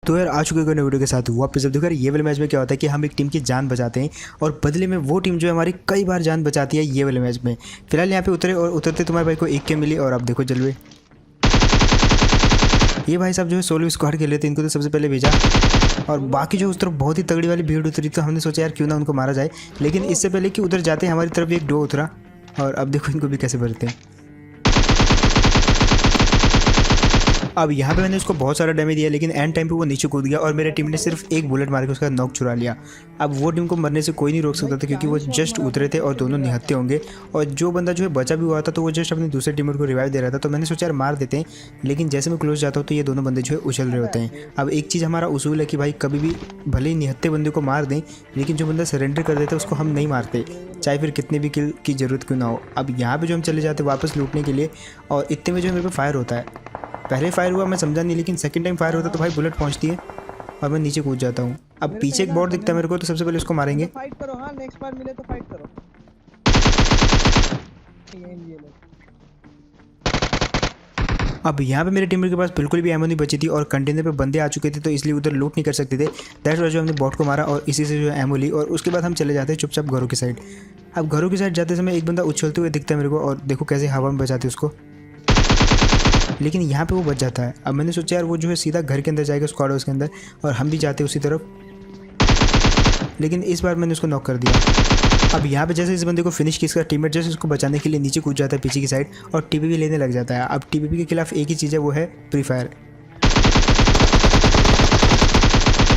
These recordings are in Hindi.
तो यार आ चुके नए वीडियो के साथ वापस। अब देखो यार ये वाले मैच में क्या होता है कि हम एक टीम की जान बचाते हैं और बदले में वो टीम जो है हमारी कई बार जान बचाती है ये वाले मैच में। फिलहाल यहाँ पे उतरे और उतरते तुम्हारे भाई को एक के मिली और अब देखो जलवे। ये भाई साहब जो है सोलो स्क्वाड खेल रहे थे, इनको तो सबसे पहले भेजा और बाकी जो उस तरफ बहुत ही तगड़ी वाली भीड़ उतरी तो हमने सोचा यार क्यों ना उनको मारा जाए। लेकिन इससे पहले कि उधर जाते हमारी तरफ एक डो उतरा और अब देखो इनको भी कैसे भरते हैं। अब यहाँ पे मैंने उसको बहुत सारा डैमेज दिया लेकिन एंड टाइम पे वो नीचे कूद गया और मेरे टीम ने सिर्फ एक बुलेट मार के उसका नॉक चुरा लिया। अब वो टीम को मरने से कोई नहीं रोक सकता था क्योंकि वो जस्ट उतरे थे और दोनों निहत्ते होंगे और जो बंदा जो है बचा भी हुआ था तो वो जस्ट अपने दूसरे टीममेट को रिवाइव दे रहा था। तो मैंने सोचा यार मार देते हैं, लेकिन जैसे मैं क्लोज जाता हूँ तो ये दोनों बंदे जो है उछल रहे होते हैं। अब एक चीज़ हमारा उसूल है कि भाई कभी भी भले ही निहत्ते बंदे को मार दें लेकिन जो बंदा सरेंडर कर देता है उसको हम नहीं मारते, चाहे फिर कितने भी किल की ज़रूरत क्यों ना हो। अब यहाँ पे जो हम चले जाते वापस लूटने के लिए और इतने में जो मेरे पे फायर होता है। पहले फायर हुआ मैं समझा नहीं, लेकिन सेकंड टाइम फायर होता तो भाई बुलेट पहुंचती है और मैं नीचे कूद जाता हूँ। अब पीछे एक बॉट दिखता है मेरे को तो सबसे पहले उसको मारेंगे। फाइट करो, हाँ नेक्स्ट बार मिले तो फाइट करो। अब यहाँ पे मेरे टीम के पास बिल्कुल भी एमो नहीं बची थी और कंटेनर पे बंदे आ चुके थे तो इसलिए उधर लूट नहीं कर सकते थे। दैट्स वाई जो हमने बॉट को मारा और इसी से जो एमो ली और उसके बाद हम चले जाते हैं चुपचाप घरों की साइड। अब घरों की साइड जाते समय एक बंदा उछलते हुए दिखता है मेरे को और देखो कैसे हवा में बचाते उसको, लेकिन यहाँ पे वो बच जाता है। अब मैंने सोचा यार वो जो है सीधा घर के अंदर जाएगा स्क्वाड हाउस के अंदर और हम भी जाते उसी तरफ, लेकिन इस बार मैंने उसको नॉक कर दिया। अब यहाँ पे जैसे इस बंदे को फिनिश किया इसका टीममेट जैसे उसको बचाने के लिए नीचे कूद जाता है पीछे की साइड और टीपीपी लेने लग जाता है। अब टीपीपी के खिलाफ एक ही चीज़ है, वो है फ्री फायर।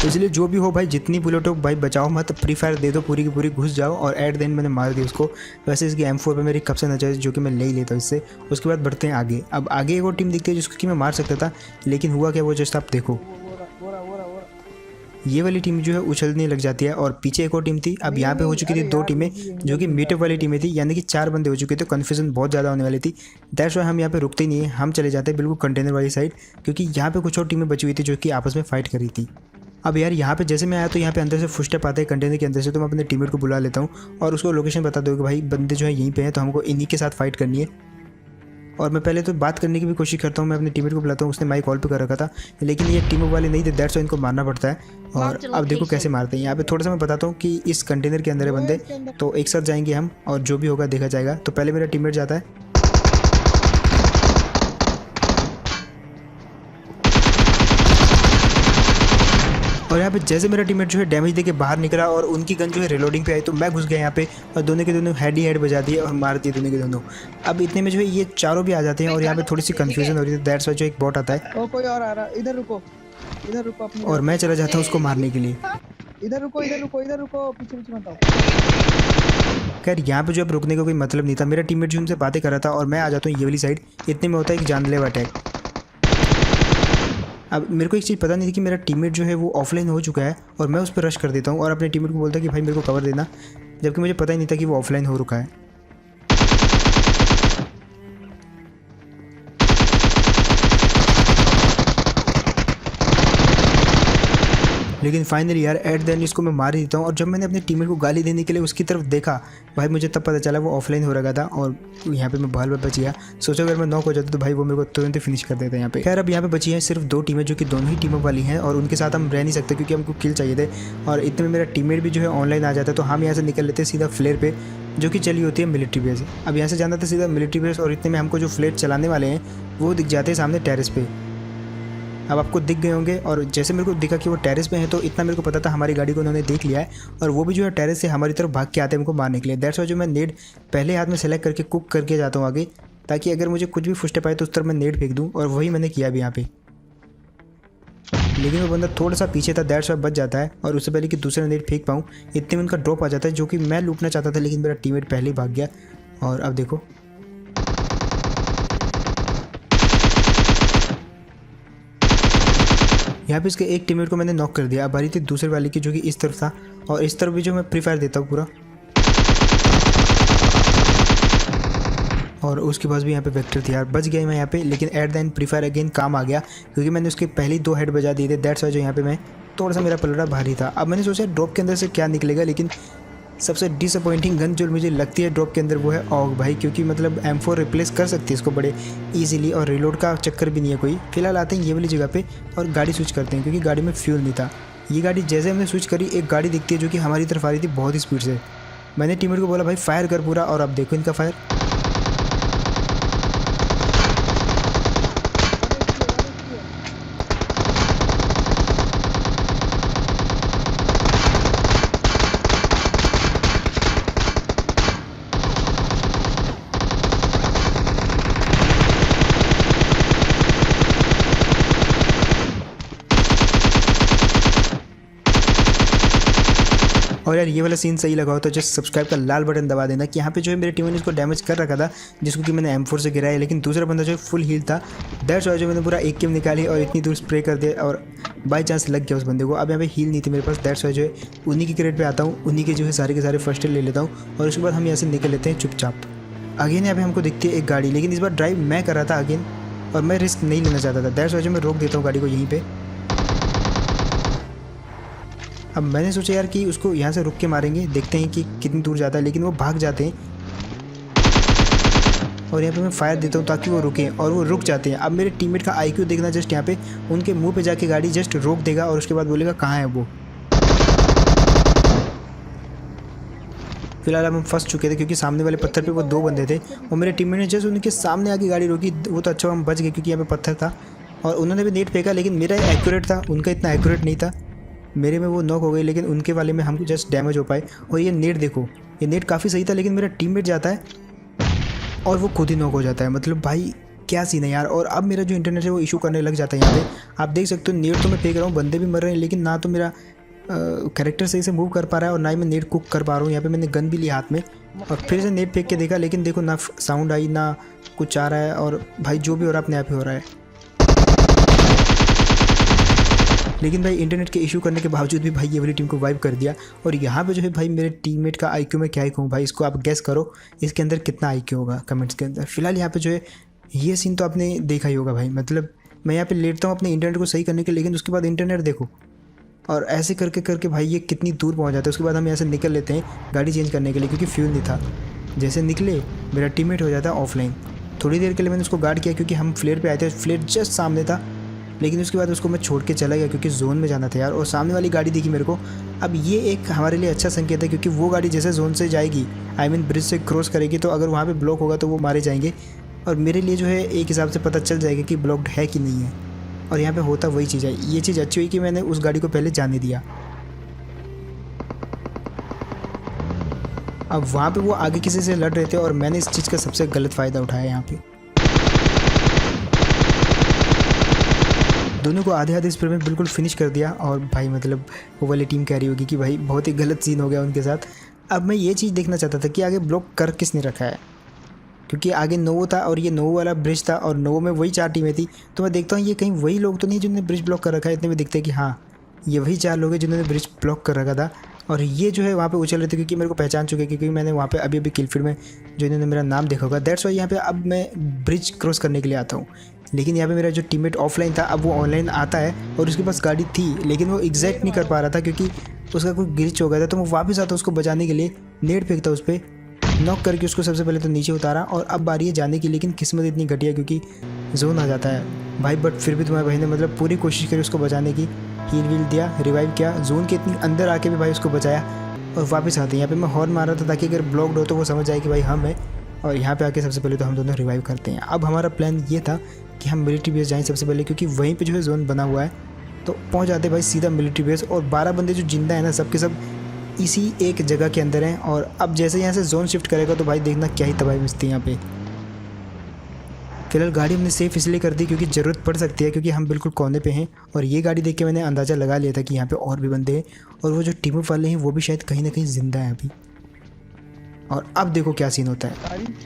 इसलिए जो भी हो भाई जितनी बुलेट हो भाई बचाओ मत, फ्री फायर दे दो पूरी की पूरी, घुस जाओ और एट द एंड मैंने मार दी उसको। वैसे इसकी M4 पे मेरी कब से नजर जो कि मैं ले ही लेता हूँ इससे। उसके बाद बढ़ते हैं आगे। अब आगे एक और टीम दिखती है जिसको कि मैं मार सकता था, लेकिन हुआ क्या वो जस्ट आप देखो ये वाली टीम जो है उछलने लग जाती है और पीछे एक और टीम थी। अब यहाँ पे हो चुकी थी दो टीमें जो कि मीटअप वाली टीमें थी, यानी कि 4 बंदे हो चुके थे। कन्फ्यूजन बहुत ज़्यादा होने वाली थी। दैट्स वाई हम यहाँ पे रुकते ही नहीं है, हम चले जाते हैं बिल्कुल कंटेनर वाली साइड क्योंकि यहाँ पे कुछ और टीमें बची हुई थी जो कि आपस में फाइट कर रही थी। अब यार यहाँ पे जैसे मैं आया तो यहाँ पे अंदर से फुटस्टेप आते हैं कंटेनर के अंदर से, तो मैं अपने टीममेट को बुला लेता हूँ और उसको लोकेशन बता दूँ कि भाई बंदे जो है यहीं पे हैं तो हमको इन्हीं के साथ फाइट करनी है। और मैं पहले तो बात करने की भी कोशिश करता हूँ, मैं अपने टीममेट को बुलाता हूँ, उसने माइक कॉल पे कर रखा था लेकिन ये टीम वाले नहीं थे, दैट्स वाई इनको मारना पड़ता है। और अब देखो कैसे मारते हैं। यहाँ पे थोड़ा सा मैं बताता हूँ कि इस कंटेनर के अंदर है बंदे, तो एक साथ जाएंगे हम और जो भी होगा देखा जाएगा। तो पहले मेरा टीममेट जाता है और यहाँ पे जैसे मेरा टीममेट जो है डैमेज देके बाहर निकला और उनकी गन जो है रिलोडिंग पे आई तो मैं घुस गया यहाँ पे और दोनों के दोनों हेड ही हेड बजा दिए और मार दिए दोनों के दोनों। अब इतने में जो है ये चारों भी आ जाते हैं और यहाँ पे थोड़ी सी कंफ्यूजन हो रही है। दैट्स वाई जो एक बॉट आता है ओ कोई और आ रहा, इधर रुको अपनी और मैं चला जाता हूँ उसको मारने के लिए। इधर रुको पीछे मत आओ। खैर यहाँ पे जो अब रुकने का कोई मतलब नहीं था, मेरा टीममेट जो उनसे बातें कर रहा था और मैं आ जाता हूँ ये वाली साइड। इतने में होता है एक जानलेवा अटैक। अब मेरे को एक चीज़ पता नहीं थी कि मेरा टीममेट जो है वो ऑफलाइन हो चुका है और मैं उस पर रश कर देता हूँ और अपने टीममेट को बोलता कि भाई मेरे को कवर देना, जबकि मुझे पता ही नहीं था कि वो ऑफलाइन हो रुका है। लेकिन फाइनली यार एट द एंड इसको मैं मार ही देता हूँ और जब मैंने अपने टीममेट को गाली देने के लिए उसकी तरफ देखा भाई मुझे तब पता चला वो ऑफलाइन हो रखा था और यहाँ पे मैं बाल बच गया। सोचा अगर मैं नॉक हो जाता तो भाई वो मेरे को तुरंत ही फिनिश कर देता यहाँ पे। खैर अब यहाँ पे बची हैं सिर्फ 2 टीमें जो कि दोनों ही टीमों वाली हैं और उनके साथ हम रह नहीं सकते क्योंकि हमको किल चाहिए थे। और इतने में मेरा टीममेट भी जो है ऑनलाइन आ जाता है तो हम यहाँ से निकल लेते हैं सीधा फ्लेयर पे जो कि चली होती है मिलिट्री बेस। अब यहाँ से जाना था सीधा मिलिट्री बेस और इतने में हमको जो फ्लेयर चलाने वाले हैं वो दिख जाते हैं सामने टेरेस पे। अब आपको दिख गए होंगे और जैसे मेरे को दिखा कि वो टेरेस पे है तो इतना मेरे को पता था हमारी गाड़ी को उन्होंने देख लिया है और वो भी जो है टेरेस से हमारी तरफ भाग के आते हैं हमको मारने के लिए। दैट्स वाई जो मैं नेड पहले हाथ में सेलेक्ट करके कुक करके जाता हूँ आगे, ताकि अगर मुझे कुछ भी फुटस्टेप आए तो उस तरफ मैं नेड फेंक दूँ और वही मैंने किया भी यहाँ पे। लेकिन वो बंदा थोड़ा सा पीछे था, दैट्स वाई बच जाता है और उससे पहले कि दूसरा नेड फेंक पाऊँ इतने में उनका ड्रॉप आ जाता है जो कि मैं लूटना चाहता था लेकिन मेरा टीममेट पहले ही भाग गया। और अब देखो यहाँ पे इसके एक टीममेट को मैंने नॉक कर दिया। अब बारी थी दूसरे वाले की जो कि इस तरफ था और इस तरफ भी जो मैं फ्री फायर देता हूँ पूरा और उसके पास भी यहाँ पे वेक्टर थी यार, बच गया मैं यहाँ पे। लेकिन at the end free fire again काम आ गया क्योंकि मैंने उसके पहले 2 हेड बजा दिए थे। दैट्स वाई जो यहाँ पे मैं थोड़ा सा मेरा पलड़ा भारी था। अब मैंने सोचा ड्रॉप के अंदर से क्या निकलेगा, लेकिन सबसे डिसअपॉइंटिंग गन जो मुझे लगती है ड्रॉप के अंदर वो है ऑग भाई, क्योंकि मतलब M4 रिप्लेस कर सकती है इसको बड़े ईजिली और रिलोड का चक्कर भी नहीं है कोई। फिलहाल आते हैं ये वाली जगह पे और गाड़ी स्विच करते हैं, क्योंकि गाड़ी में फ्यूल नहीं था। ये गाड़ी जैसे हमने स्विच करी, एक गाड़ी दिखती है जो कि हमारी तरफ आ रही थी बहुत ही स्पीड से। मैंने टीममेट को बोला भाई फायर कर पूरा, और अब देखो इनका फायर। और यार ये वाला सीन सही लगा हो तो जस्ट सब्सक्राइब का लाल बटन दबा देना कि यहाँ पे जो है मेरे टीम ने इसको डैमेज कर रखा था, जिसको कि मैंने M4 से गिराया, लेकिन दूसरा बंदा जो है फुल हील था। दैट्स वाई जो मैंने पूरा एक किल निकाली और इतनी दूर स्प्रे कर दिया और बाई चांस लग गया उस बंदे को। अब यहाँ पे हील नहीं थी मेरे पास, दैट्स वाई जो है उन्हीं की क्रेट पे आता हूँ, उन्हीं के जो है सारे के सारे फर्स्ट एड ले लेता हूँ और उसके बाद हम यहाँ से निकल लेते हैं चुपचाप। अगेन यहाँ पे हमको दिखती है एक गाड़ी, लेकिन इस बार ड्राइव मैं कर रहा था अगेन और मैं रिस्क नहीं लेना चाहता था। दैट्स वाई जो मैं रोक देता हूँ गाड़ी को यहीं पे। अब मैंने सोचा यार कि उसको यहाँ से रुक के मारेंगे, देखते हैं कि कितनी दूर जाता है, लेकिन वो भाग जाते हैं और यहाँ पे मैं फायर देता हूँ ताकि वो रुकें और वो रुक जाते हैं। अब मेरे टीममेट का आईक्यू देखना, जस्ट यहाँ पे उनके मुंह पे जाके गाड़ी जस्ट रोक देगा और उसके बाद बोलेगा कहाँ है वो। फिलहाल अब हम फंस चुके थे क्योंकि सामने वाले पत्थर पे वो दो बंदे थे और मेरे टीममेट ने जस्ट उनके सामने आके गाड़ी रोकी। वो तो अच्छा हम बच गए क्योंकि यहाँ पे पत्थर था और उन्होंने भी नेट फेंका, लेकिन मेरा एक्यूरेट था, उनका इतना एक्यूरेट नहीं था। मेरे में वो नॉक हो गई, लेकिन उनके वाले में हमको जस्ट डैमेज हो पाए। और ये नेट देखो, ये नेट काफ़ी सही था, लेकिन मेरा टीममेट जाता है और वो खुद ही नॉक हो जाता है। मतलब भाई क्या सीन है यार। और अब मेरा जो इंटरनेट है वो इशू करने लग जाता है। यहाँ पे आप देख सकते हो नेट तो मैं फेंक रहा हूँ, बंदे भी मर रहे हैं, लेकिन ना तो मेरा कैरेक्टर सही से मूव कर पा रहा है और ना ही मैं नेट कुक कर पा रहा हूँ। यहाँ पे मैंने गन भी लिया हाथ में और फिर से नेट फेंक के देखा, लेकिन देखो ना साउंड आई ना कुछ आ रहा है और भाई जो भी हो रहा है अपने आप ही हो रहा है। लेकिन भाई इंटरनेट के इशू करने के बावजूद भी भाई ये वाली टीम को वाइप कर दिया। और यहाँ पे जो है भाई मेरे टीममेट का आईक्यू में क्या ही कहूँ भाई, इसको आप गेस करो इसके अंदर कितना आईक्यू होगा कमेंट्स के अंदर। फिलहाल यहाँ पे जो है ये सीन तो आपने देखा ही होगा भाई। मतलब मैं यहाँ पे लेटता हूँ अपने इंटरनेट को सही करने के लिए, लेकिन उसके बाद इंटरनेट देखो और ऐसे करके करके भाई ये कितनी दूर पहुँच जाता है। उसके बाद हम यहाँ से निकल लेते हैं गाड़ी चेंज करने के लिए, क्योंकि फ्यूल नहीं था। जैसे निकले मेरा टीममेट हो जाता है ऑफलाइन। थोड़ी देर के लिए मैंने उसको गार्ड किया क्योंकि हम फ्लेयर पे आए थे, फ्लेयर जस्ट सामने था, लेकिन उसके बाद उसको मैं छोड़ के चला गया क्योंकि जोन में जाना था यार। और सामने वाली गाड़ी दिखी मेरे को। अब ये एक हमारे लिए अच्छा संकेत है, क्योंकि वो गाड़ी जैसे जोन से जाएगी, आई मीन ब्रिज से क्रॉस करेगी, तो अगर वहाँ पे ब्लॉक होगा तो वो मारे जाएंगे और मेरे लिए जो है एक हिसाब से पता चल जाएगा कि ब्लॉक्ड है कि नहीं है। और यहाँ पे होता वही चीज़ है। ये चीज़ अच्छी हुई कि मैंने उस गाड़ी को पहले जाने दिया। अब वहाँ पे वो आगे किसी से लड़ रहे थे और मैंने इस चीज़ का सबसे गलत फ़ायदा उठाया यहाँ पे। दोनों को आधे आधे स्प्रे में बिल्कुल फिनिश कर दिया और भाई मतलब वो वाली टीम कह रही होगी कि भाई बहुत ही गलत सीन हो गया उनके साथ। अब मैं ये चीज़ देखना चाहता था कि आगे ब्लॉक कर किसने रखा है, क्योंकि आगे नोवो था और ये नोवो वाला ब्रिज था और नोवो में वही 4 टीमें थी। तो मैं देखता हूँ ये कहीं वही लोग तो नहीं जिन्होंने ब्रिज ब्लॉक कर रखा है। इतने में दिखते हैं कि हाँ ये वही 4 लोग हैं जिन्होंने ब्रिज ब्लॉक कर रखा था। और ये जो है वहाँ पे उछल रहे थे क्योंकि मेरे को पहचान चुके, क्योंकि मैंने वहाँ पे अभी किलफील्ड में जो इन्होंने मेरा नाम देखा होगा। दैट्स वाई यहाँ पे अब मैं ब्रिज क्रॉस करने के लिए आता हूँ। लेकिन यहाँ पे मेरा जो टीममेट ऑफलाइन था, अब वो ऑनलाइन आता है और उसके पास गाड़ी थी, लेकिन वो एग्जैक्ट नहीं कर पा रहा था क्योंकि उसका कोई ग्लिच हो गया था। तो मैं वापस आता उसको बचाने के लिए, नेट फेंकता उस पर, नॉक करके उसको सबसे पहले तो नीचे उतारा और अब बारी है जाने की। लेकिन किस्मत इतनी घटिया क्योंकि जोन आ जाता है भाई। बट फिर भी तुम्हारे भाई ने मतलब पूरी कोशिश करी उसको बचाने की, हील वील दिया, रिवाइव किया, जोन के इतनी अंदर आके भी भाई उसको बचाया और वापस आते हैं। यहाँ पे मैं हॉर्न मार रहा था ताकि अगर ब्लॉक्ड हो तो वो समझ जाए कि भाई हम है। और यहाँ पे आके सबसे पहले तो हम दोनों रिवाइव करते हैं। अब हमारा प्लान ये था कि हम मिलिट्री बेस जाएँ सबसे पहले, क्योंकि वहीं पे जो है जोन बना हुआ है। तो पहुँच जाते भाई सीधा मिलिट्री बेस और 12 बंदे जो जिंदा है ना, सब के सब इसी एक जगह के अंदर हैं। और अब जैसे यहाँ से जोन शिफ्ट करेगा तो भाई देखना क्या ही तबाही मचती है यहाँ पे। फिलहाल गाड़ी हमने सेफ़ इसलिए कर दी क्योंकि ज़रूरत पड़ सकती है, क्योंकि हम बिल्कुल कोने पे हैं। और ये गाड़ी देख के मैंने अंदाज़ा लगा लिया था कि यहाँ पे और भी बंदे हैं और वो जो टीम अप वाले हैं वो भी शायद कहीं ना कहीं ज़िंदा हैं अभी। और अब देखो क्या सीन होता है।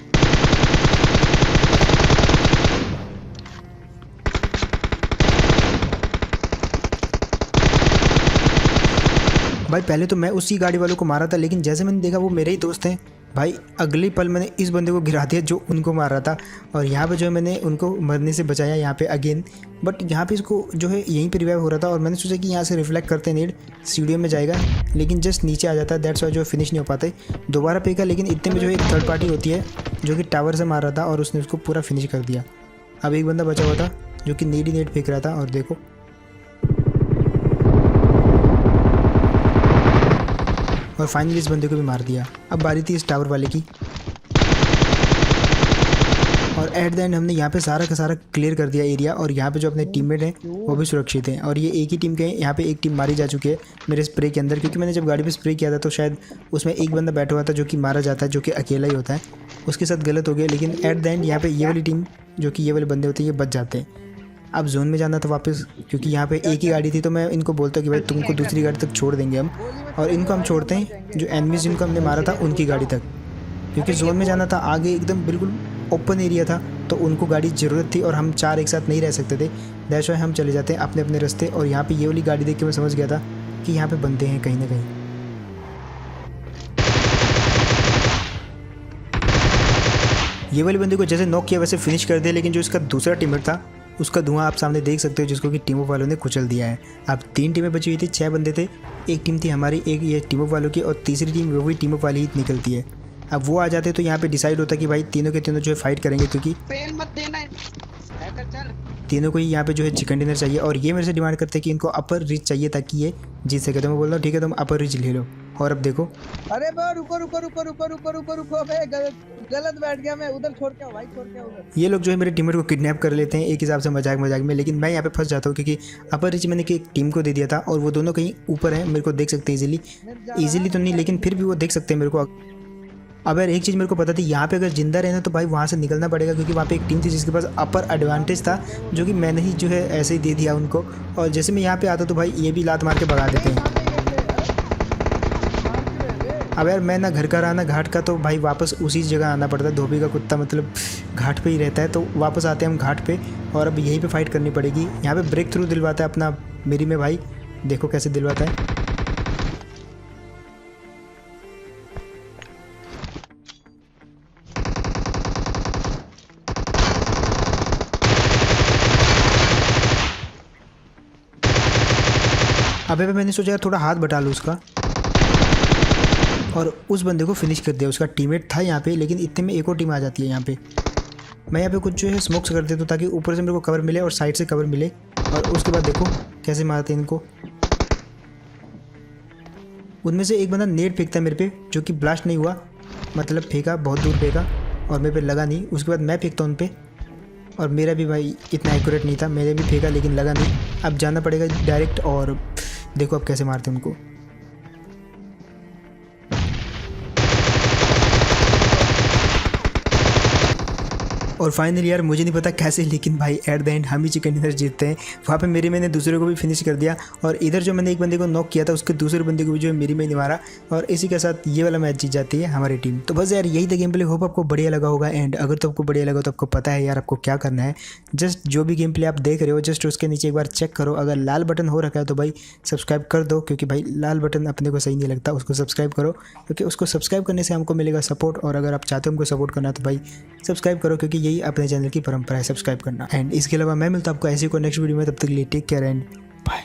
भाई पहले तो मैं उसी गाड़ी वालों को मारा था, लेकिन जैसे मैंने देखा वो मेरे ही दोस्त हैं, भाई अगले पल मैंने इस बंदे को गिरा दिया जो उनको मार रहा था, और यहाँ पे जो है मैंने उनको मरने से बचाया यहाँ पे अगेन। बट यहाँ पे इसको जो है यहीं पे रिवाइव हो रहा था, और मैंने सोचा कि यहाँ से रिफ्लेक्ट करते नेड सीढ़ियों में जाएगा, लेकिन जस्ट नीचे आ जाता है। दैट्स वाई जो फिनिश नहीं हो पाते। दोबारा फेंका, लेकिन इतने में जो है एक थर्ड पार्टी होती है जो कि टावर से मार रहा था, और उसने उसको पूरा फिनिश कर दिया। अब एक बंदा बचा हुआ था जो कि नेड ही नेड फेंक रहा था, और देखो और फाइनली इस बंदे को भी मार दिया। अब बारी थी इस टावर वाले की, और एट द एंड हमने यहाँ पे सारा का सारा क्लियर कर दिया एरिया, और यहाँ पे जो अपने टीममेट हैं वो भी सुरक्षित हैं। और ये एक ही टीम के हैं। यहाँ पे एक टीम मारी जा चुकी है मेरे स्प्रे के अंदर, क्योंकि मैंने जब गाड़ी पे स्प्रे किया था तो शायद उसमें एक बंदा बैठा हुआ था जो कि मारा जाता है, जो कि अकेला ही होता है, उसके साथ गलत हो गया। लेकिन एट द एंड यहाँ पे ये वाली टीम जो कि ये वाले बंदे होते हैं ये बच जाते हैं। अब जोन में जाना था वापस, क्योंकि यहाँ पे एक ही गाड़ी थी, तो मैं इनको बोलता कि भाई तुमको दूसरी गाड़ी तक छोड़ देंगे हम, और इनको हम छोड़ते हैं जो एनिमीज जिनको हमने मारा था उनकी गाड़ी तक, क्योंकि जोन में जाना था। आगे एकदम बिल्कुल ओपन एरिया था, तो उनको गाड़ी की ज़रूरत थी, और हम 4 एक साथ नहीं रह सकते थे। दैट्स व्हाई हम चले जाते हैं अपने अपने रास्ते। और यहाँ पे ये वाली गाड़ी देख के मैं समझ गया था कि यहाँ पे बंदे हैं कहीं ना कहीं। ये वाले बंदे को जैसे नॉक किया वैसे फिनिश कर दिया, लेकिन जो इसका दूसरा टीममेट था उसका धुआं आप सामने देख सकते हो, जिसको कि टीम ऑफ वालों ने कुचल दिया है। अब 3 टीमें बची हुई थी, 6 बंदे थे। एक टीम थी हमारी, एक ये टीम ऑफ वालों की, और तीसरी टीम वो भी टीम ऑफ वाली ही निकलती है। अब वो आ जाते तो यहाँ पे डिसाइड होता कि भाई तीनों के तीनों जो है फाइट करेंगे, क्योंकि तीनों को ही यहाँ पे जो है चिकन डिनर चाहिए। और ये मेरे से डिमांड करते हैं कि इनको अपर रिच चाहिए ताकि ये जीत सके। तो मैं बोल रहा हूँ ठीक है तुम अपर रिच ले लो। और अब देखो, अरे बा रुको रुको रुको रुको रुको रुको रुको, मैं गलत बैठ गया, मैं उधर छोड़ के आओ भाई, छोड़ के आओ उधर। ये लोग जो है मेरे टीममेट को किडनैप कर लेते हैं एक हिसाब से मजाक मजाक में, लेकिन मैं यहाँ पे फंस जाता हूँ, क्योंकि अपर रिच मैंने एक टीम को दे दिया था, और वो दोनों कहीं ऊपर हैं, मेरे को देख सकते हैं इजीली तो नहीं, लेकिन फिर भी वो देख सकते हैं मेरे को। अब यार एक चीज़ मेरे को पता थी, यहाँ पे अगर जिंदा रहना तो भाई वहाँ से निकलना पड़ेगा, क्योंकि वहाँ पे एक टीम थी जिसके पास अपर एडवांटेज था, जो कि मैंने ही जो है ऐसे ही दे दिया उनको। और जैसे मैं यहाँ पे आता तो भाई ये भी लात मार के भगा देते हैं। अब यार मैं ना घर का रहा ना घाट का, तो भाई वापस उसी जगह आना पड़ता है। धोबी का कुत्ता मतलब घाट पे ही रहता है, तो वापस आते हैं हम घाट पे, और अब यहीं पे फाइट करनी पड़ेगी। यहाँ पे ब्रेक थ्रू दिलवाता है अपना मेरी में भाई, देखो कैसे दिलवाता है। अबे मैंने सोचा यार थोड़ा हाथ बटा लूँ उसका, और उस बंदे को फिनिश कर दिया। उसका टीममेट था यहाँ पे, लेकिन इतने में एक और टीम आ जाती है यहाँ पे। मैं यहाँ पे कुछ जो है स्मोक्स कर देता हूँ ताकि ऊपर से मेरे को कवर मिले और साइड से कवर मिले, और उसके बाद देखो कैसे मारते हैं इनको। उनमें से एक बंदा नेट फेंकता है मेरे पे, जो कि ब्लास्ट नहीं हुआ, मतलब फेंका बहुत दूर फेंका और मेरे पे लगा नहीं। उसके बाद मैं फेंकता हूँ उन पर, और मेरा भी भाई इतना एक्यूरेट नहीं था, मैंने भी फेंका लेकिन लगा नहीं। अब जाना पड़ेगा डायरेक्ट, और देखो अब कैसे मारते हैं उनको। और फाइनली यार मुझे नहीं पता कैसे, लेकिन भाई एट द एंड हम ही चिकन डिनर जीतते हैं। वहाँ पे मेरी मैंने दूसरे को भी फिनिश कर दिया, और इधर जो मैंने एक बंदे को नॉक किया था उसके दूसरे बंदे को भी जो है मेरी में नहीं मारा, और इसी के साथ ये वाला मैच जीत जाती है हमारी टीम। तो बस यार यही था गेम प्ले। होप आपको बढ़िया लगा होगा, एंड अगर तो आपको बढ़िया लगा तो आपको पता है यार आपको क्या करना है। जस्ट जो भी गेम प्ले आप देख रहे हो जस्ट उसके नीचे एक बार चेक करो, अगर लाल बटन हो रखा है तो भाई सब्सक्राइब कर दो, क्योंकि भाई लाल बटन अपने को सही नहीं लगता, उसको सब्सक्राइब करो, क्योंकि उसको सब्सक्राइब करने से हमको मिलेगा सपोर्ट। और अगर आप चाहते हो हमको सपोर्ट करना तो भाई सब्सक्राइब करो, क्योंकि यही अपने चैनल की परंपरा है सब्सक्राइब करना। एंड इसके अलावा मैं मिलता हूं आपको ऐसी कोई नेक्स्ट वीडियो में, तब तक के लिए टेक केयर एंड बाय।